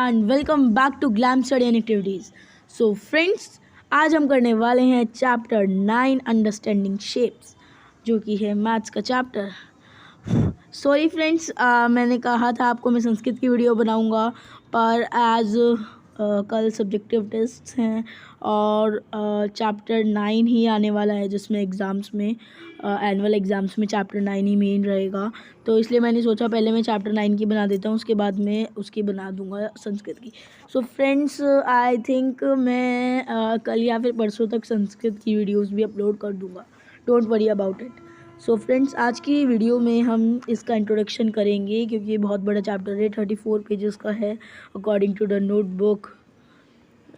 And welcome back to Glam Study and activities. So friends, आज हम करने वाले हैं चैप्टर 9 अंडरस्टैंडिंग शेप्स, जो कि है मैथ्स का चैप्टर। सॉरी फ्रेंड्स, मैंने कहा था आपको मैं संस्कृत की वीडियो बनाऊंगा, पर एज कल सब्जेक्टिव टेस्ट्स हैं और चैप्टर 9 ही आने वाला है, जिसमें एग्ज़ाम्स में एनुअल एग्ज़ाम्स में चैप्टर 9 ही मेन रहेगा। तो इसलिए मैंने सोचा पहले मैं चैप्टर 9 की बना देता हूँ, उसके बाद मैं उसकी बना दूँगा संस्कृत की। सो फ्रेंड्स, आई थिंक मैं कल या फिर परसों तक संस्कृत की वीडियोज़ भी अपलोड कर दूँगा। Don't worry about it. So friends, आज की वीडियो में हम इसका इंट्रोडक्शन करेंगे, क्योंकि ये बहुत बड़ा चैप्टर है, 34 पेजेस का है according to the notebook.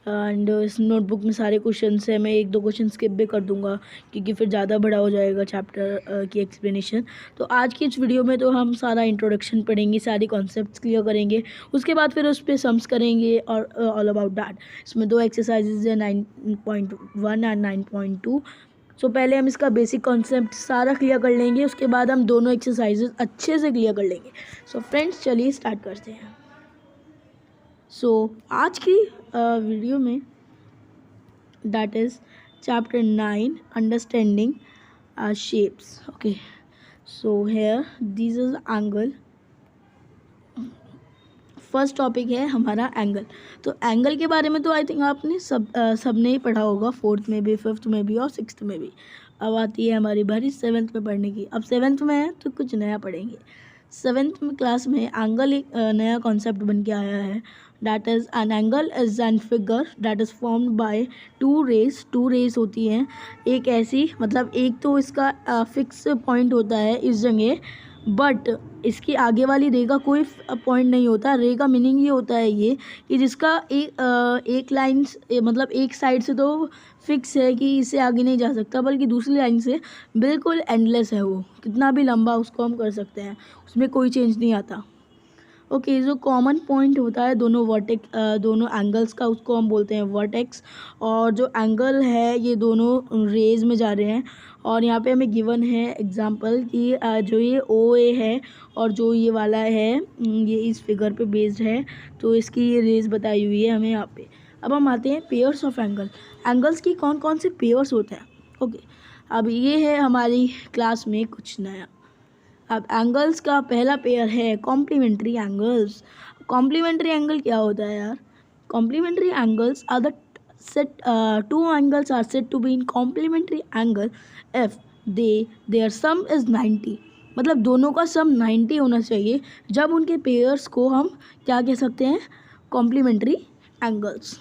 And इस नोटबुक में सारे क्वेश्चंस हैं। मैं एक दो क्वेश्चन स्किप भी कर दूंगा, क्योंकि फिर ज़्यादा बड़ा हो जाएगा चैप्टर की एक्सप्लेनेशन। तो आज की इस वीडियो में तो हम सारा इंट्रोडक्शन पढ़ेंगे, सारे कॉन्सेप्ट्स क्लियर करेंगे, उसके बाद फिर उस पर सम्स करेंगे और ऑल अबाउट दैट। इसमें 2 एक्सरसाइजेज है, 9.1 एंड 9.2। सो पहले हम इसका बेसिक कॉन्सेप्ट सारा क्लियर कर लेंगे, उसके बाद हम दोनों एक्सरसाइजेज अच्छे से क्लियर कर लेंगे। सो फ्रेंड्स, चलिए स्टार्ट करते हैं। सो आज की वीडियो में that is chapter 9 understanding shapes. Okay, so here this is angle. First topic है हमारा एंगल। तो एंगल के बारे में तो आई थिंक आपने सबने ही पढ़ा होगा, 4th में भी, 5th में भी और 6th में भी। अब आती है हमारी बारी 7th में पढ़ने की। अब 7th में है तो कुछ नया पढ़ेंगे। 7th में क्लास में एंगल एक नया कॉन्सेप्ट बन के आया है। That is an angle is an figure that is formed by two rays होती हैं। एक ऐसी, मतलब एक तो इसका फिक्स पॉइंट होता है इस जगह, बट इसकी आगे वाली रे का कोई पॉइंट नहीं होता। रे का मीनिंग ये होता है ये कि जिसका एक लाइन, मतलब एक साइड से तो फिक्स है कि इससे आगे नहीं जा सकता, बल्कि दूसरी लाइन से बिल्कुल एंडलेस है। वो कितना भी लंबा उसको हम कर सकते हैं, उसमें कोई चेंज नहीं आता। ओके, जो कॉमन पॉइंट होता है दोनों एंगल्स का, उसको हम बोलते हैं वर्टेक्स। और जो एंगल है ये दोनों रेज में जा रहे हैं। और यहाँ पे हमें गिवन है एग्जांपल कि जो ये ओ ए है और जो ये वाला है ये इस फिगर पे बेस्ड है, तो इसकी ये रेज बताई हुई है हमें यहाँ पे। अब हम आते हैं पेयर्स ऑफ एंगल्स की कौन कौन से पेयर्स होते हैं। ओके, अब ये है हमारी क्लास में कुछ नया। अब एंगल्स का पहला पेयर है कॉम्प्लीमेंट्री एंगल्स। कॉम्प्लीमेंट्री एंगल क्या होता है यार? Complementary angles are the two angles are said to be in complementary angle if their sum is 90। मतलब दोनों का सम 90 होना चाहिए, जब उनके पेयर्स को हम क्या कह सकते हैं? Complementary angles.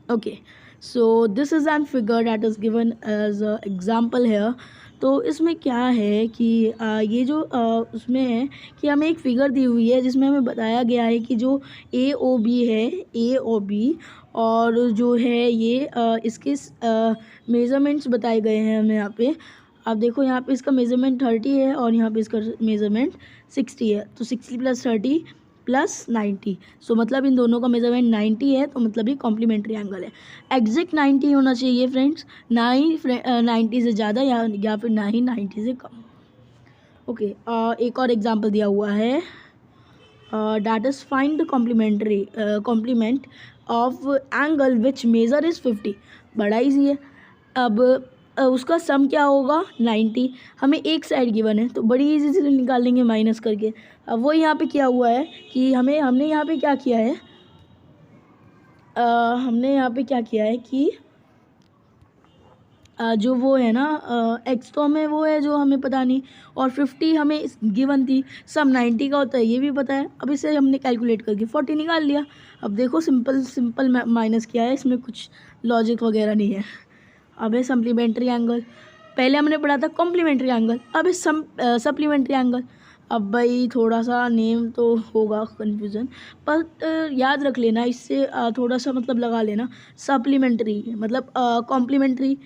Okay, so this is an figure that is given as example here. तो इसमें क्या है कि ये जो उसमें है कि हमें एक फ़िगर दी हुई है, जिसमें हमें बताया गया है कि जो ए ओ बी है, ए ओ बी, और जो है ये इसके मेज़रमेंट्स बताए गए हैं हमें यहाँ पे। आप देखो, यहाँ पे इसका मेज़रमेंट 30 है और यहाँ पे इसका मेज़रमेंट 60 है। तो 60 + 30 + 90, सो मतलब इन दोनों का मेजरमेंट 90 है, तो मतलब ये कॉम्प्लीमेंट्री एंगल है। एग्जैक्ट 90 होना चाहिए फ्रेंड्स, ना ही 90 से ज़्यादा या फिर ना ही 90 से कम। ओके, एक और एग्जांपल दिया हुआ है, that is find the complement of angle which measure is 50। बड़ा ईजी है। अब उसका सम क्या होगा? 90। हमें एक साइड गिवन है, तो बड़ी इजी से निकाल लेंगे माइनस करके। अब वो यहाँ पे किया हुआ है कि हमने यहाँ पे क्या किया है, हमने यहाँ पे क्या किया है कि जो वो है ना एक्स, तो हमें वो है जो हमें पता नहीं, और 50 हमें गिवन थी, सम 90 का होता है ये भी पता है। अब इसे हमने कैलकुलेट करके 40 निकाल लिया। अब देखो, सिंपल माइनस किया है, इसमें कुछ लॉजिक वगैरह नहीं है। अब है सप्लीमेंट्री एंगल। पहले हमने पढ़ा था कॉम्प्लीमेंट्री एंगल, अब सप्लीमेंट्री एंगल। अब भाई थोड़ा सा नेम तो होगा कन्फ्यूज़न, पर याद रख लेना, इससे थोड़ा सा मतलब लगा लेना। सप्लीमेंट्री मतलब कॉम्प्लीमेंट्री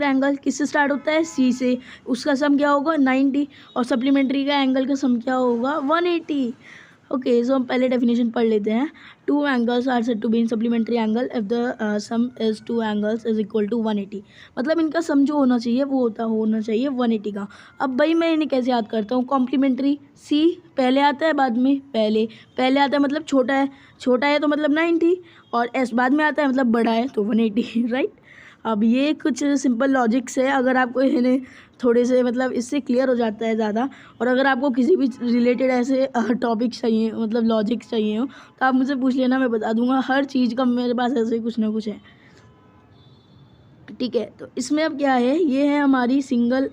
एंगल किससे स्टार्ट होता है? सी से। उसका सम क्या होगा? 90। और सप्लीमेंट्री का एंगल का सम क्या होगा? 180। ओके, सो हम पहले डेफिनेशन पढ़ लेते हैं। Two angles are said to be in supplementary angle if the sum is two angles is equal to 180। मतलब इनका सम जो होना चाहिए वो होना चाहिए 180 का। अब भाई मैं इन्हें कैसे याद करता हूँ? कॉम्प्लीमेंट्री, सी पहले आता है बाद में, पहले आता है मतलब छोटा है तो मतलब 90, और एस बाद में आता है मतलब बड़ा है तो 180 राइट। अब ये कुछ सिंपल लॉजिक्स है, अगर आपको इन्हें थोड़े से मतलब इससे क्लियर हो जाता है ज़्यादा। और अगर आपको किसी भी रिलेटेड ऐसे टॉपिक्स चाहिए, मतलब लॉजिक्स चाहिए हो, तो आप मुझसे पूछ लेना, मैं बता दूंगा। हर चीज़ का मेरे पास ऐसे कुछ ना कुछ है, ठीक है। तो इसमें अब क्या है, ये है हमारी सिंगल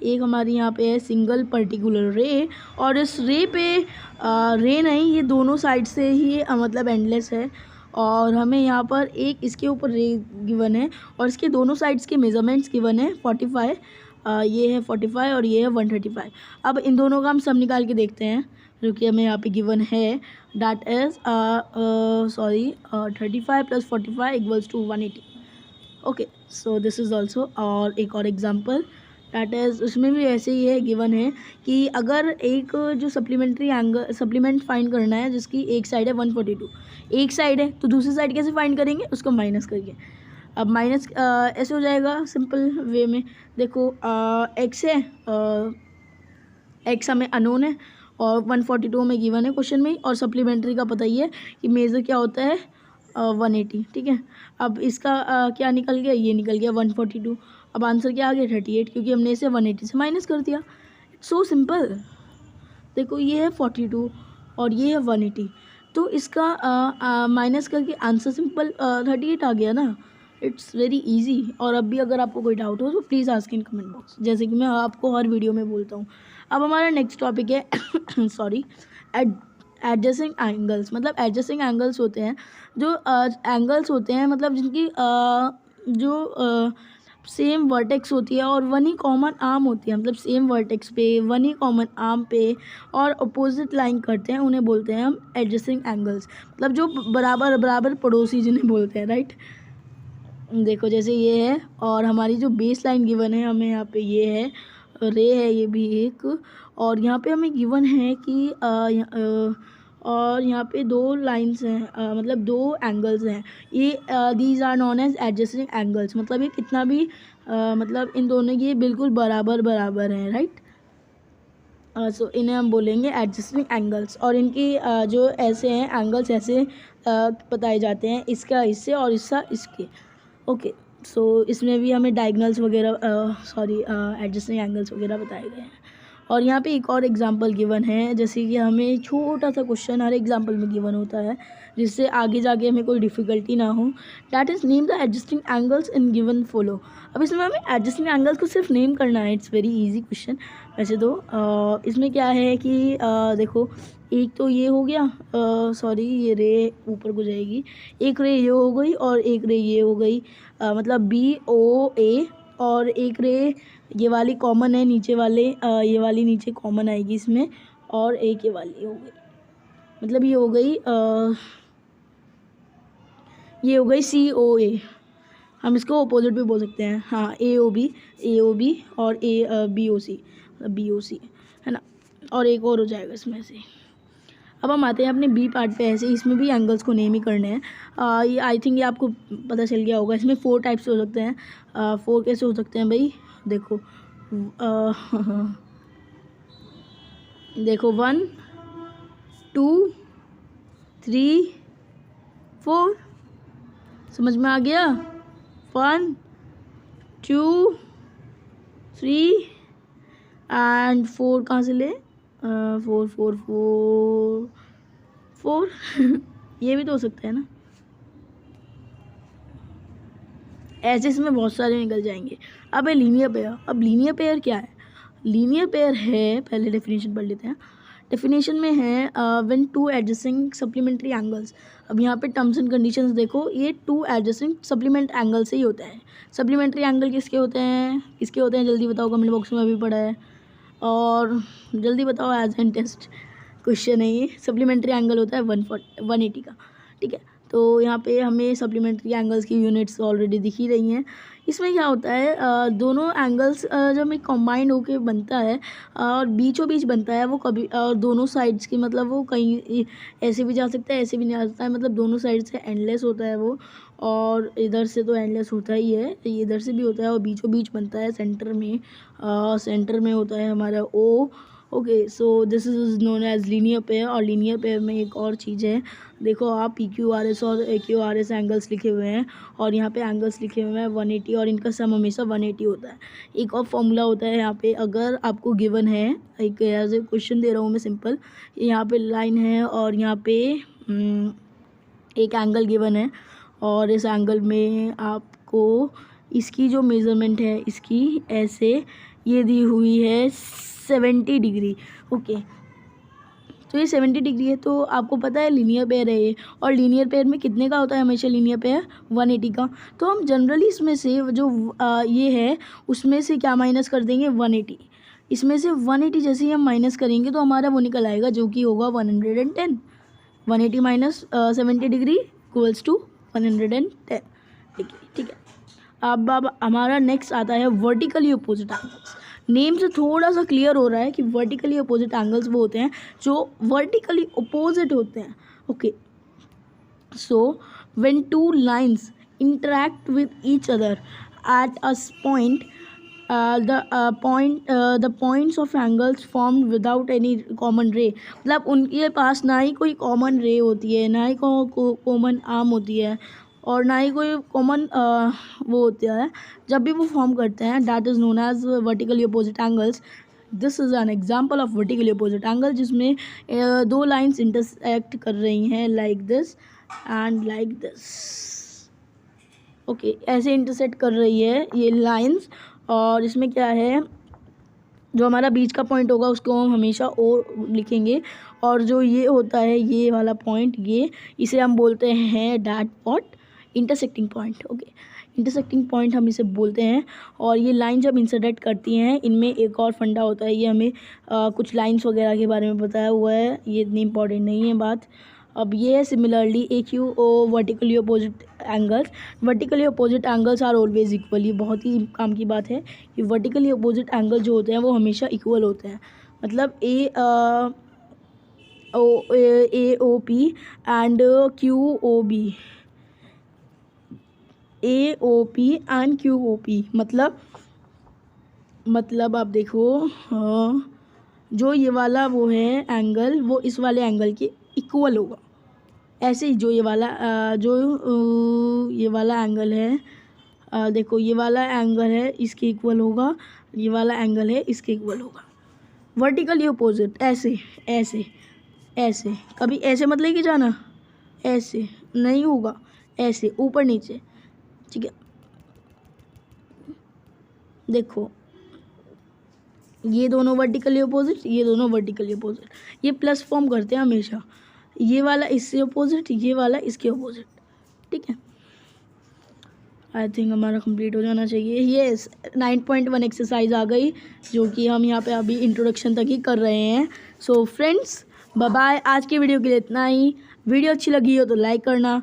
एक हमारी यहाँ पे है सिंगल पर्टिकुलर रे, और इस रे पे रे नहीं, ये दोनों साइड से ही मतलब एंडलेस है। और हमें यहाँ पर एक इसके ऊपर रे गिवन है और इसके दोनों साइड्स के मेजरमेंट्स गिवन है 45, ये है 45 और ये है 135। अब इन दोनों का हम सम निकाल के देखते हैं, जो कि हमें यहाँ पे गिवन है। That is 35 + 45 equals to 180। Okay, so this is also, और एक और एग्जांपल दैट इज़, उसमें भी ऐसे ही है, गिवन है कि अगर एक जो सप्लीमेंट फाइंड करना है जिसकी एक साइड है 142, एक साइड है तो दूसरी साइड कैसे फाइंड करेंगे? उसको माइनस करके। अब माइनस ऐसे हो जाएगा सिंपल वे में, देखो एक्स है, एक्स हमें अननोन है और 142 में गिवन है क्वेश्चन में, और सप्लीमेंट्री का पता ही है कि मेजर क्या होता है 180, ठीक है। अब इसका क्या निकल गया? ये निकल गया 142। अब आंसर क्या आ गया? 38, क्योंकि हमने इसे 180 से माइनस कर दिया। It's so simple. देखो ये है 42 और ये है 180, तो इसका माइनस करके आंसर सिंपल 38 आ गया ना। It's very easy. और अब भी अगर आपको कोई डाउट हो तो please ask in comment box, जैसे कि मैं आपको हर वीडियो में बोलता हूँ। अब हमारा नेक्स्ट टॉपिक है सॉरी, एडजस्टिंग एंगल्स। मतलब एडजस्टिंग एंगल्स होते हैं जो एंगल्स होते हैं, मतलब जिनकी जो सेम वर्टेक्स होती है और वन ही कॉमन आर्म होती है, मतलब सेम वर्टेक्स पे वन ही कॉमन आर्म पे और अपोजिट लाइन करते हैं, उन्हें बोलते हैं हम एडजस्टिंग एंगल्स। मतलब जो बराबर बराबर पड़ोसी जिन्हें बोलते हैं, राइट। देखो जैसे ये है, और हमारी जो बेस लाइन गिवन है हमें यहाँ पे ये है रे है, ये भी एक, और यहाँ पे हमें गिवन है कि और यहाँ पे दो लाइंस हैं, मतलब दो एंगल्स हैं, ये these are non as adjusting angles. मतलब ये कितना भी मतलब इन दोनों की बिल्कुल बराबर बराबर हैं, राइट। सो इन्हें हम बोलेंगे एडजस्टिंग एंगल्स। और इनकी जो ऐसे हैं एंगल्स ऐसे बताए जाते हैं, इसका इससे और इसका इसके। ओके, सो इसमें भी हमें डायगनल्स वगैरह एडजस्टिंग एंगल्स वगैरह बताए गए हैं। और यहाँ पे एक और एग्जांपल गिवन है, जैसे कि हमें छोटा सा क्वेश्चन हर एग्जांपल में गिवन होता है, जिससे आगे जाके हमें कोई डिफ़िकल्टी ना हो। That is name the adjusting angles in given follow. अब इसमें हमें एडजस्टिंग एंगल्स को सिर्फ नेम करना है। इट्स वेरी इजी क्वेश्चन वैसे तो। इसमें क्या है कि देखो, एक तो ये हो गया, सॉरी ये रे ऊपर को जाएगी, एक रे ये हो गई और एक रे ये हो गई, मतलब BOA, और एक रे ये वाली कॉमन है नीचे वाले, ये वाली नीचे कॉमन आएगी इसमें, और एक ये वाली हो गई, मतलब ये हो गई ये हो गई COA। हम इसको अपोजिट भी बोल सकते हैं, हाँ, AOB और BOC है ना। और एक और हो जाएगा इसमें से। अब हम आते हैं अपने बी पार्ट पे। ऐसे इसमें भी एंगल्स को नेम ही करने हैं। ये आई थिंक ये आपको पता चल गया होगा। इसमें 4 टाइप्स हो सकते हैं। 4 कैसे हो सकते हैं भाई? देखो देखो 1 2 3 4, समझ में आ गया? 1 2 3 एंड 4 कहाँ से ले? 4 4 4 4 ये भी तो हो सकता है ना। ऐसे इसमें बहुत सारे निकल जाएंगे। अब है लीनियर पेयर। अब लीनियर पेयर क्या है? लीनियर पेयर है, पहले डेफिनेशन पढ़ लेते हैं। डेफिनेशन में है when two adjusting supplementary angles. अब यहाँ पे टर्म्स एंड कंडीशंस देखो, ये टू एडजस्टिंग सप्लीमेंट एंगल से ही होता है। सप्लीमेंट्री एंगल किसके होते हैं? किसके होते हैं जल्दी बताओ, कमेंट बॉक्स में अभी पढ़ा है, और जल्दी बताओ, एज एन टेस्ट क्वेश्चन है ये। सप्लीमेंट्री एंगल होता है 180 का, ठीक है। तो यहाँ पे हमें सप्लीमेंट्री एंगल्स की यूनिट्स ऑलरेडी दिख ही रही हैं। इसमें क्या होता है, दोनों एंगल्स जब एक कंबाइंड होके बनता है और बीचों बीच बनता है वो कभी, और दोनों साइड्स की मतलब वो कहीं ऐसे भी जा सकता है ऐसे भी नहीं जा सकता है, मतलब दोनों साइड से एंडलेस होता है वो, और इधर से तो एंडलेस होता ही है, ये इधर से भी होता है और बीचों बीच बनता है सेंटर में। सेंटर में होता है हमारा O. Okay, so this is known as linear pair. और लीनियर पेयर में एक और चीज़ है, देखो आप PQRS और AQRS एंगल्स लिखे हुए हैं और यहाँ पे एंगल्स लिखे हुए हैं 180, और इनका सम हमेशा 180 होता है। एक और फॉर्मूला होता है यहाँ पे, अगर आपको गिवन है, एक एज ए क्वेश्चन दे रहा हूँ मैं सिंपल, यहाँ पे लाइन है और यहाँ पे एक एंगल गिवन है, और इस एंगल में आपको इसकी जो मेज़रमेंट है इसकी ऐसे ये दी हुई है 70 डिग्री। ओके, तो ये 70 डिग्री है, तो आपको पता है लीनियर पेयर है ये, और लीनियर पेयर में कितने का होता है हमेशा लीनियर पेयर 180 का। तो हम जनरली इसमें से जो ये है उसमें से क्या माइनस कर देंगे 180, इसमें से 180 जैसे ही हम माइनस करेंगे तो हमारा वो निकल आएगा जो कि होगा 110। 180 माइनस 70 डिग्री इक्वल्स टू 110। ठीक है। अब हमारा नेक्स्ट आता है वर्टिकली अपोजिट एंगल्स। नेम से थोड़ा सा क्लियर हो रहा है कि वर्टिकली अपोजिट एंगल्स वो होते हैं जो वर्टिकली अपोजिट होते हैं। Okay, so when two lines interact with each other at a point, the points of angles formed without any common ray, मतलब उनके पास ना ही कोई कॉमन रे होती है, ना ही कॉमन आर्म होती है, और ना ही कोई कॉमन वो होता है, जब भी वो फॉर्म करते हैं that is known as vertically opposite angles. This is an example of vertically opposite angle जिसमें दो लाइन्स इंटरसेक्ट कर रही हैं like this and like this. Okay, ऐसे इंटरसेक्ट कर रही है ये लाइन्स, और इसमें क्या है, जो हमारा बीच का पॉइंट होगा उसको हम हमेशा ओ लिखेंगे, और जो ये होता है ये वाला पॉइंट, ये इसे हम बोलते हैं that pot intersecting point. Okay, intersecting point हम इसे बोलते हैं। और ये लाइन जब इंटरसेक्ट करती हैं इनमें एक और फंडा होता है, ये हमें कुछ लाइन्स वगैरह के बारे में बताया हुआ है, ये इतनी इंपॉर्टेंट नहीं है बात। अब ये है similarly AQO vertically opposite angles. Vertically opposite angles are always equal. ये बहुत ही काम की बात है कि वर्टिकली अपोजिट एंगल जो होते हैं वो हमेशा इक्वल होते हैं, मतलब AOP and QOB, AOP and QOP, मतलब आप देखो, जो ये वाला वो है एंगल वो इस वाले एंगल के इक्वल होगा। ऐसे ही जो ये वाला ये वाला एंगल है, देखो ये वाला एंगल है इसके इक्वल होगा, ये वाला एंगल है इसके इक्वल होगा। वर्टिकली अपोजिट ऐसे ऐसे ऐसे, कभी ऐसे मत लेके जाना, ऐसे नहीं होगा, ऐसे ऊपर नीचे। ठीक है, देखो ये दोनों वर्टिकली अपोजिट, ये दोनों वर्टिकली अपोजिट, ये प्लस फॉर्म करते हैं हमेशा, ये वाला इससे अपोजिट, ये वाला इसके अपोजिट। ठीक है, आई थिंक हमारा कंप्लीट हो जाना चाहिए। ये 9.1 एक्सरसाइज आ गई जो कि हम यहाँ पे अभी इंट्रोडक्शन तक ही कर रहे हैं। So friends, bye bye. आज की वीडियो के लिए इतना ही। वीडियो अच्छी लगी हो तो लाइक करना,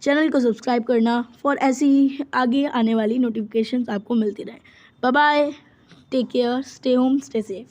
चैनल को सब्सक्राइब करना फॉर ऐसी आगे आने वाली नोटिफिकेशंस आपको मिलती रहे। Bye bye, take care, stay home, stay safe.